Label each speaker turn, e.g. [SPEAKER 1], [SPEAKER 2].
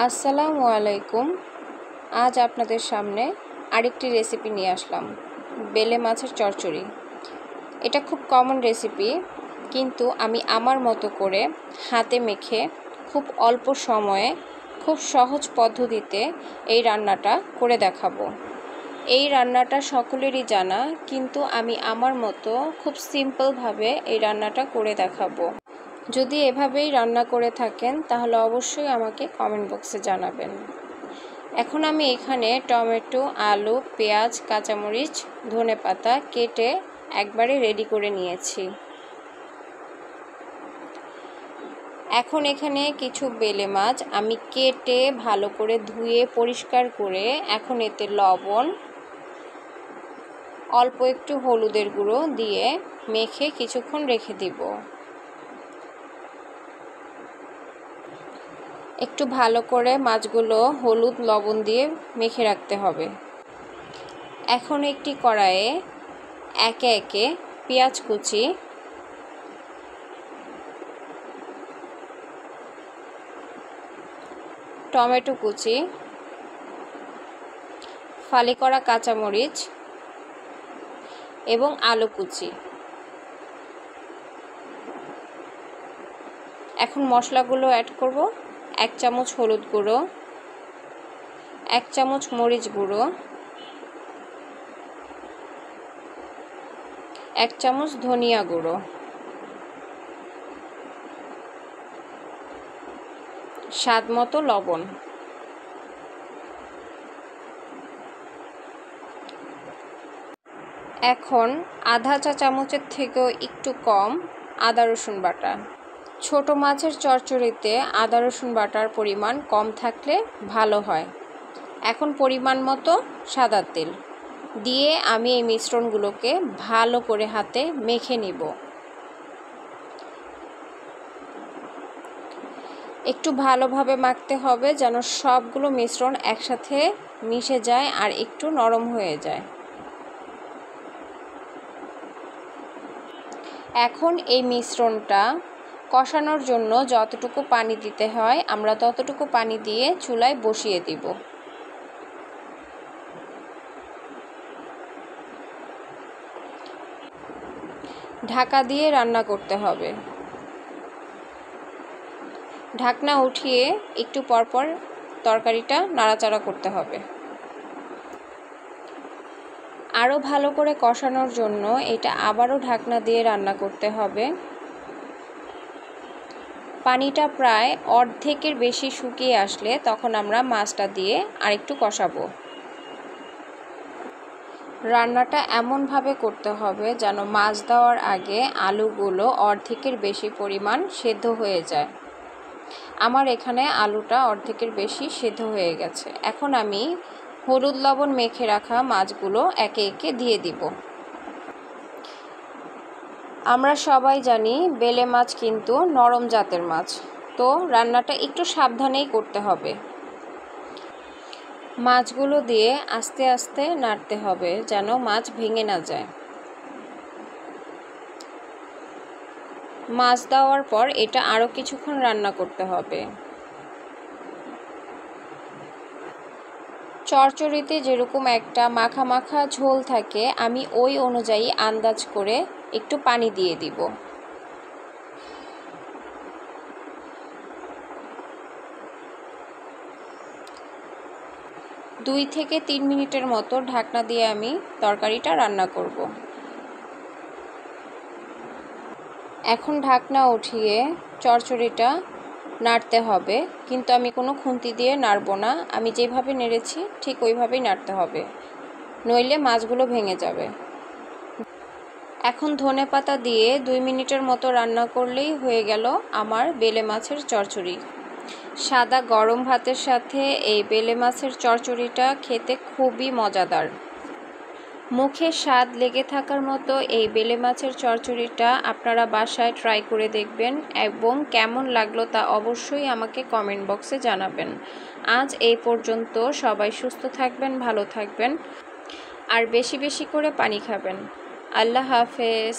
[SPEAKER 1] আসসালামু আলাইকুম। আজ আপনাদের সামনে আরেকটি রেসিপি নিয়ে আসলাম, বেলে মাছের চচ্চড়ি। এটা খুব কমন রেসিপি, কিন্তু আমি আমার মতো করে হাতে মেখে খুব অল্প সময়ে খুব সহজ পদ্ধতিতে এই রান্নাটা করে দেখাবো। এই রান্নাটা সকলেরই জানা, কিন্তু আমি আমার মতো খুব সিম্পলভাবে এই রান্নাটা করে দেখাবো। যদি এভাবেই রান্না করে থাকেন তাহলে অবশ্যই আমাকে কমেন্ট বক্সে জানাবেন। এখন আমি এখানে টমেটো, আলু, পেঁয়াজ, কাঁচামরিচ, ধনেপাতা কেটে একবারে রেডি করে নিয়েছি। এখন এখানে কিছু বেলে মাছ আমি কেটে ভালো করে ধুয়ে পরিষ্কার করে এখন এতে লবণ, অল্প একটু হলুদের গুঁড়ো দিয়ে মেখে কিছুক্ষণ রেখে দিব। একটু ভালো করে মাছগুলো হলুদ লবণ দিয়ে মেখে রাখতে হবে। এখন একটি কড়াইয়ে একে একে পেঁয়াজ কুচি, টমেটো কুচি, ফালি করা কাঁচামরিচ এবং আলু কুচি। এখন মশলাগুলো অ্যাড করব। 1 চামচ হলুদ গুঁড়ো, 1 চামচ মরিচ গুঁড়ো, 1 চামচ ধনিয়া গুঁড়ো, স্বাদ মতো লবণ। এখন আধা চা চামচের থেকেও একটু কম আদা রসুন বাটা। ছোট মাছের চচ্চড়িতে আদা রসুন বাটার পরিমাণ কম থাকলে ভালো হয়। এখন পরিমাণ মতো সাদা তেল দিয়ে আমি এই মিশ্রণগুলোকে ভালো করে হাতে মেখে নিব। একটু ভালোভাবে মাখতে হবে যেন সবগুলো মিশ্রণ একসাথে মিশে যায় আর একটু নরম হয়ে যায়। এখন এই মিশ্রণটা কষানোর জন্য যতটুকু পানি দিতে হয় আমরা ততটুকু পানি দিয়ে চুলায় বসিয়ে দিব। ঢাকা দিয়ে রান্না করতে হবে। ঢাকনা উঠিয়ে একটু পরপর তরকারিটা নাড়াচাড়া করতে হবে। আরও ভালো করে কষানোর জন্য এটা আবারও ঢাকনা দিয়ে রান্না করতে হবে। পানিটা প্রায় অর্ধেকের বেশি শুকিয়ে আসলে তখন আমরা মাছটা দিয়ে আরেকটু কষাবো। রান্নাটা এমনভাবে করতে হবে যেন মাছ দেওয়ার আগে আলুগুলো অর্ধেকের বেশি পরিমাণ সেদ্ধ হয়ে যায়। আমার এখানে আলুটা অর্ধেকের বেশি সেদ্ধ হয়ে গেছে। এখন আমি হলুদ লবণ মেখে রাখা মাছগুলো একে একে দিয়ে দিব। আমরা সবাই জানি বেলে মাছ কিন্তু নরম জাতের মাছ, তো রান্নাটা একটু সাবধানেই করতে হবে। মাছগুলো দিয়ে আস্তে আস্তে নাড়তে হবে যেন মাছ ভেঙে না যায়। মাছ দেওয়ার পর এটা আরও কিছুক্ষণ রান্না করতে হবে। চচ্চড়িতে যেরকম একটা মাখা মাখা ঝোল থাকে আমি ওই অনুযায়ী আন্দাজ করে একটু পানি দিয়ে দিব। দুই থেকে 3 মিনিটের মতো ঢাকনা দিয়ে আমি তরকারিটা রান্না করব। এখন ঢাকনা উঠিয়ে চচ্চড়িটা নাড়তে হবে, কিন্তু আমি কোনো খুন্তি দিয়ে নাড়ব না। আমি যেভাবে নেড়েছি ঠিক ওইভাবেই নাড়তে হবে, নইলে মাছগুলো ভেঙে যাবে। এখন ধনেপাতা দিয়ে 2 মিনিটের মতো রান্না করলেই হয়ে গেল আমার বেলে মাছের চচ্চড়ি। সাদা গরম ভাতের সাথে এই বেলে মাছের চচ্চড়িটা খেতে খুবই মজাদার। মুখে স্বাদ লেগে থাকার মতো এই বেলে মাছের চচ্চড়িটা আপনারা বাসায় ট্রাই করে দেখবেন এবং কেমন লাগলো তা অবশ্যই আমাকে কমেন্ট বক্সে জানাবেন। আজ এই পর্যন্ত। সবাই সুস্থ থাকবেন, ভালো থাকবেন আর বেশি বেশি করে পানি খাবেন। আল্লাহ হাফেজ।